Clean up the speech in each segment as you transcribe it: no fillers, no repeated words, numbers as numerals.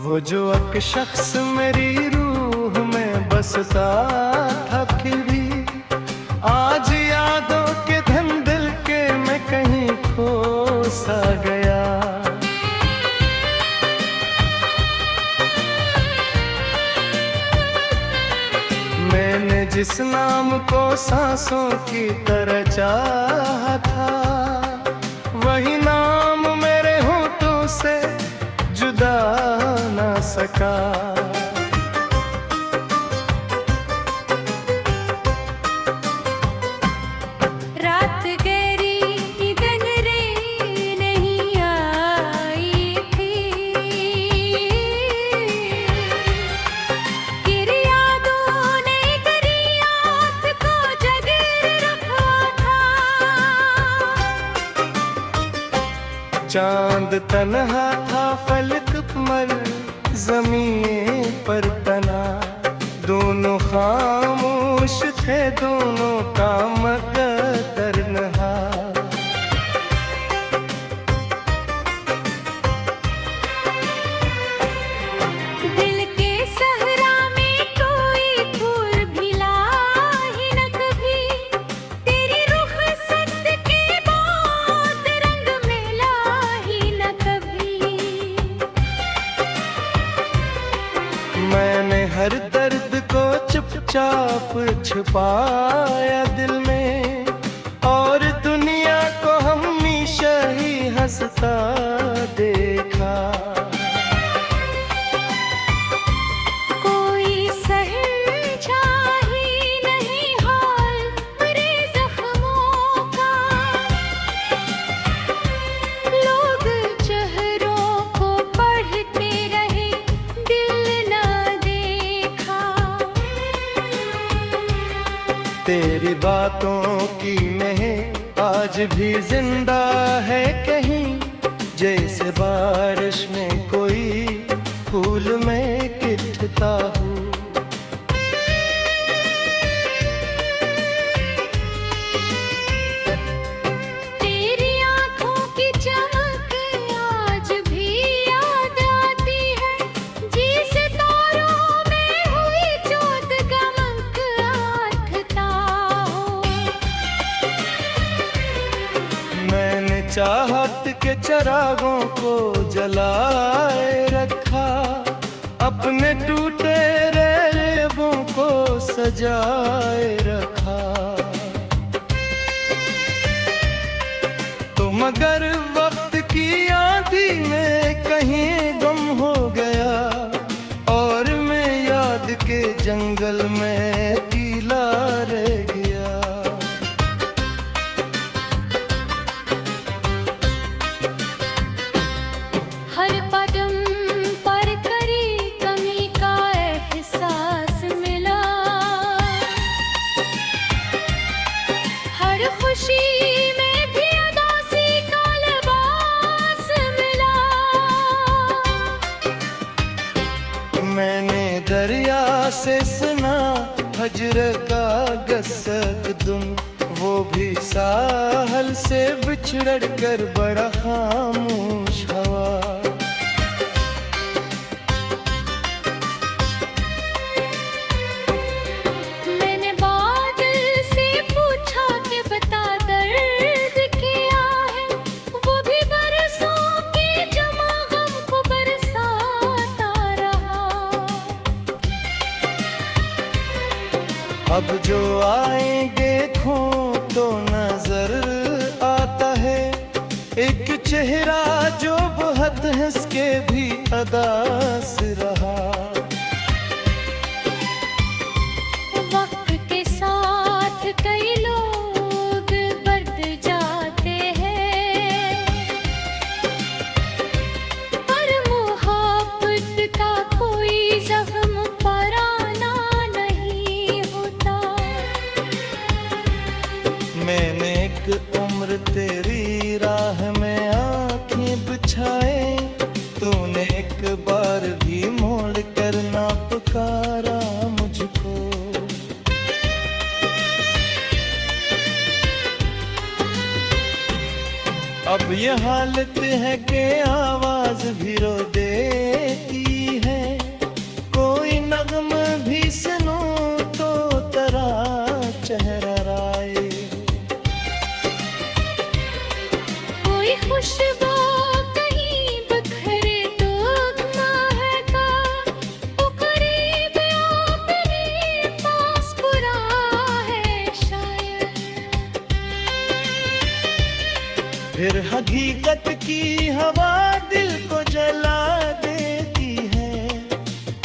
वो जो एक शख्स मेरी रूह में बसता था, फिर भी आज यादों के धंधल के मैं कहीं खो सा गया। मैंने जिस नाम को सांसों की तरह चाहा था, वही नाम मेरे होठों से जुदा ना सका। रात गहरी इधर रे नहीं आई थी, गिर यादों ने करी आँख को जगह रखा था। चांद तन्हा था, फलक मर ज़मीन पर तना, दोनों खामोश थे, दोनों का मकदर नहा। दिल के सहरा में कोई फूल भिला ही न कभी, तेरी रुख़सत के बाद रंग मिला ही न कभी। मैंने हर दर्द को चुपचाप छुपाया दिल में, और दुनिया को हमेशा ही हंसता देखा। कोई समझा ही नहीं हाल मेरे ज़ख्मों का, लोग चेहरों को पढ़ते रहे, दिल ना देखा। तेरी बातों की महक आज भी जिंदा है कहीं, जैसे बारिश में कोई फूल में गिरता हूँ। तेरी आँखों की चमक आज भी याद आती है, जिस तारों में हुई चोट गमक आठता हो। मैंने चाहत के चिरागों को जलाए रखा, अपने टूटे रेबों को सजाए रखा। तो मगर वक्त की आंधी में कहीं गुम हो गया, और मैं याद के जंगल में अकेला रह गया। हर कदम पर करी कमी का एहसास मिला, हर खुशी में भी उदासी का लिबास मिला। मैंने दरिया से सुना हजर का गसकदुम, वो भी साहल से बिछड़ कर बड़ा खामोश हवा। मैंने बादल से पूछा कि बता दर्द क्या है, वो भी बरसों के जमा गम को बरसाता रहा। अब जो आएंगे खो तो नजर आता है, एक चेहरा जो बहुत हंस के भी अदास रहा। वक्त के साथ कई लोग बदल जा एक उम्र तेरी राह में आंखें बिछाए, तूने एक बार भी मोड़ कर ना पुकारा मुझको। अब ये हालत है कि आवाज भी रो देती है, कोई नगम भी सुनो तो तेरा चेहरा राय। कोई खुशबू कहीं बखरे तो महका, वो करीब अपने पास बुरा है शायद। फिर हकीकत की हवा दिल को जला देती है,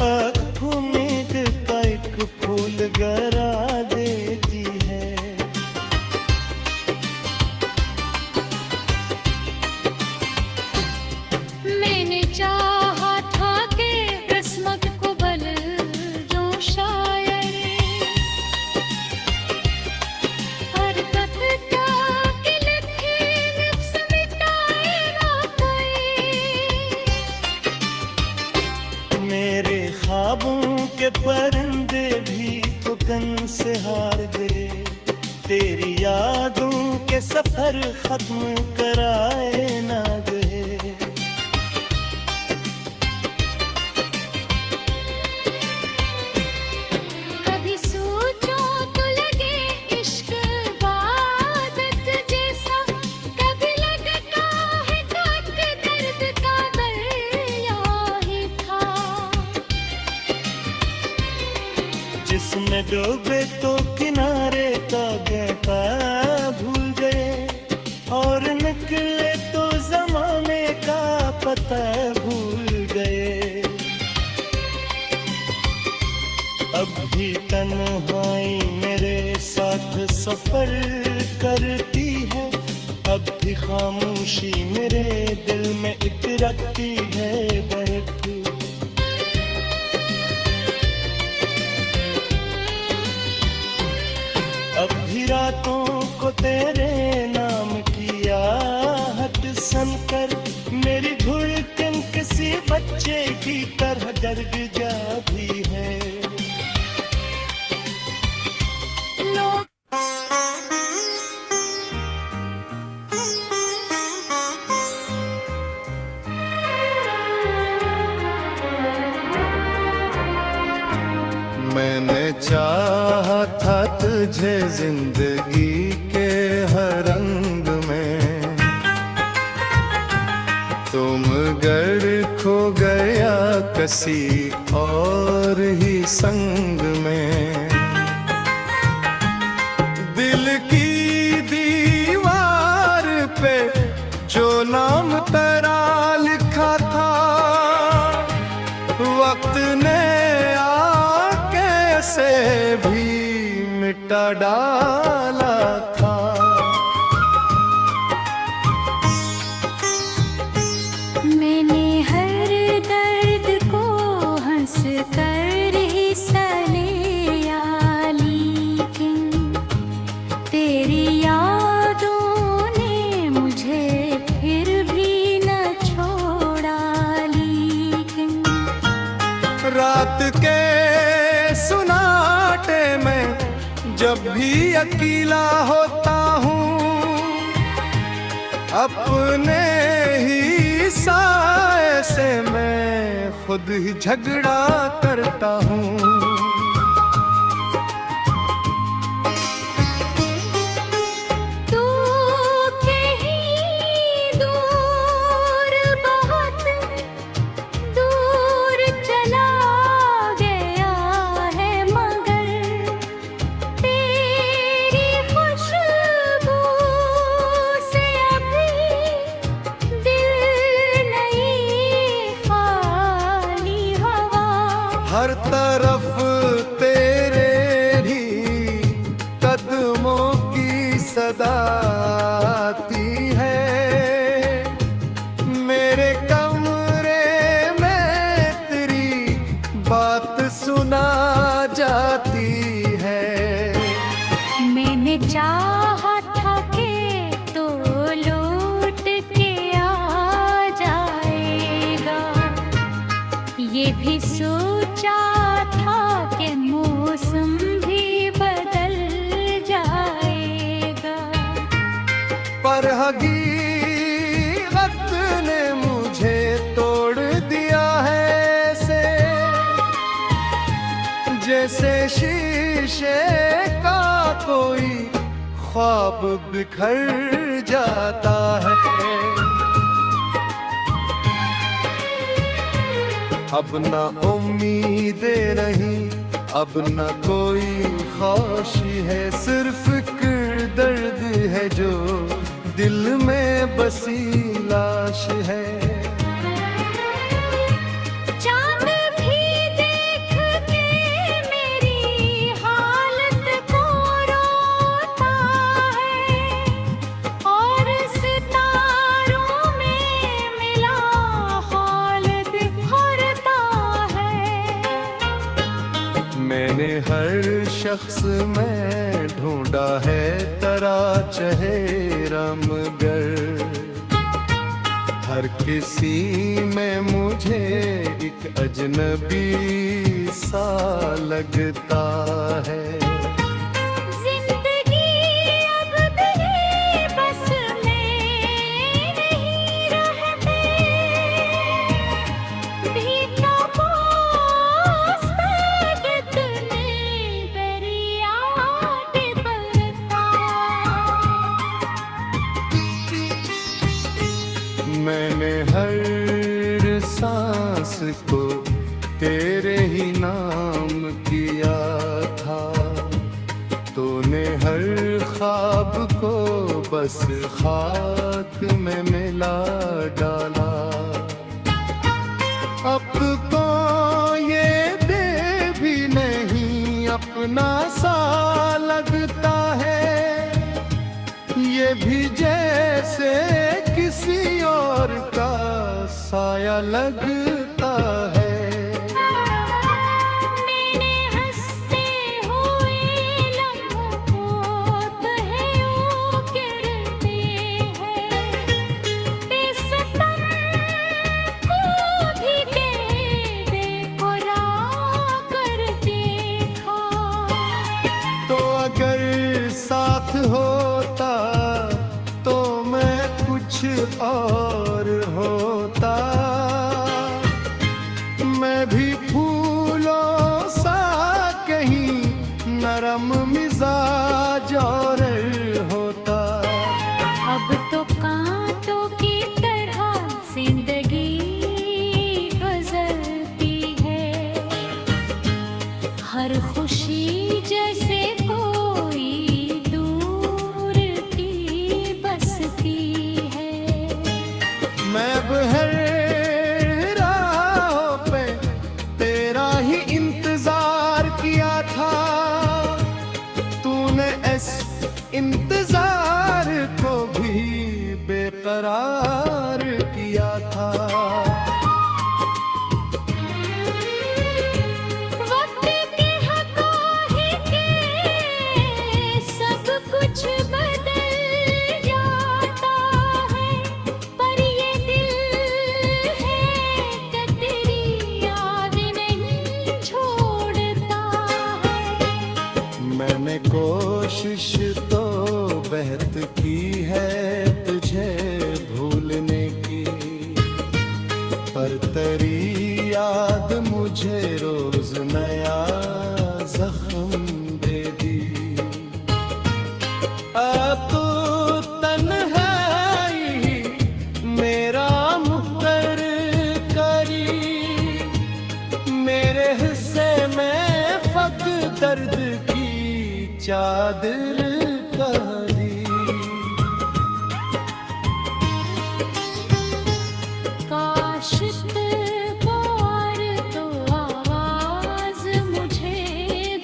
अब उम्मीद का एक फूल गरा देती है। मैंने चाहा था कि किस्मत को बल जो शायर, हरकत क्या कि लिखे नफ्स मिटाए ना गए। मेरे ख्वाबों के परिंदे भी तो गन से हार गए, तेरी यादों के सफर खत्म कराए ना गए। कभी सोचो तो लगे इश्क इबादत जैसा, कभी लगता है काट दर्द का दरिया ही था। जिसमें डूबे तो किनारे का गहता भूल गए, और निकले तो जमाने का पता भूल गए। अब भी तन्हाई मेरे साथ सफर करती है, अब भी खामोशी मेरे दिल में एक रखती है बैठी। अब भी रातों को तेरे नाम की आहट सुनकर मेरी धड़कन किसी बच्चे की तरह डग जाती है। लोग मैंने चाहा था तुझे जिंदगी के हर रंग में, तुम गर खो गया किसी और ही संग में। दिल की दीवार पे जो नाम तेरा लिखा था, वक्त ने से भी मिटा डाला था। मैंने हर दर्द को हंस कर हिस्सा लिया, लेकिन तेरी यादों ने मुझे फिर भी न छोड़ा। लेकिन रात के सुनाटे में जब भी अकेला होता हूँ, अपने ही साए से मैं खुद ही झगड़ा करता हूँ। तू कहीं दूर, बहुत दूर चला गया है, मगर तेरी खुशबू से अभी दिल नहीं खाली हवा। हर तरफ तेरे ही कदमों की सदा आती है, मेरे कमरे में तेरी बात सुना जाती है। मैंने चाहा था कि भी सोचा था कि मौसम भी बदल जाएगा, पर हकीकत ने मुझे तोड़ दिया है ऐसे, जैसे शीशे का कोई ख्वाब बिखर जाता है। अब न उम्मीदें रही, अब न कोई ख्वाहिश है, सिर्फ दर्द है जो दिल में बसी लाश है। चांद भी देख के मेरी हालत को रोता है, और सितारों में मिला हाल बिखरता है। मैंने हर शख्स में ढूंढा है तेरा चेहरा, मगर हर किसी में मुझे एक अजनबी सा लगता है। जिंदगी अब भी बस में नहीं रहते, भीगा पास पर कितने दरिया डूबता। मैंने हर सांस को तेरे ही नाम किया था, तूने हर ख्वाब को बस खाक में मिला डाला। अब तो ये दे भी नहीं अपना सा लगता है, ये भी जैसे किसी और का साया लगता है। मैंने हंसते हुए लम्हों को तहयों करते हैं, बेसतम को भी बेकुरा कर देखा। तो अगर साथ होता तो मैं कुछ और होता, मैं भी फूलों सा कहीं नरम मिजाज और होता। अब तो कांटों की तरह जिंदगी गुजरती है, हर खुशी जैसे कोई दूर की बसती है। मैं अब हर राहों पे तेरा ही इंतजार किया था, तूने इस इंतजार को भी बेकरार किया था। वक्त के हक़ाक़ के सब कुछ बदल जाता है, पर ये दिल है कि तेरी याद नहीं छोड़ता है। मैंने कोशिश तो बेहद की है तुझे भूलने की, पर तेरी याद मुझे रोज नया जख्म देगी। अब तो तन्हाई मेरा मुकर करी, मेरे हिस्से में फक दर्द की चादर करी। काश इतबार तो आवाज मुझे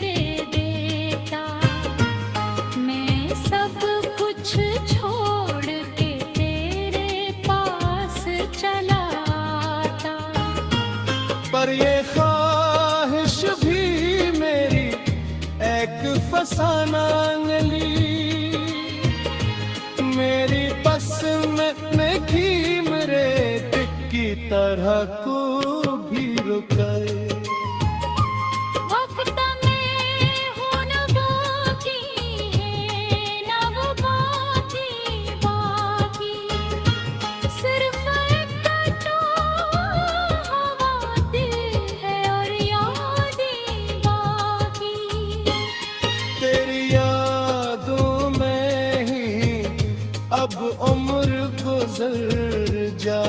दे देता, मैं सब कुछ छोड़ के तेरे पास चला आता। पर ये ख्वाहिश भी मेरी एक फसाना अंगली, मेरी पसंद में घी मेरे की तरह को भी रुकाए। अब उम्र गुजर जा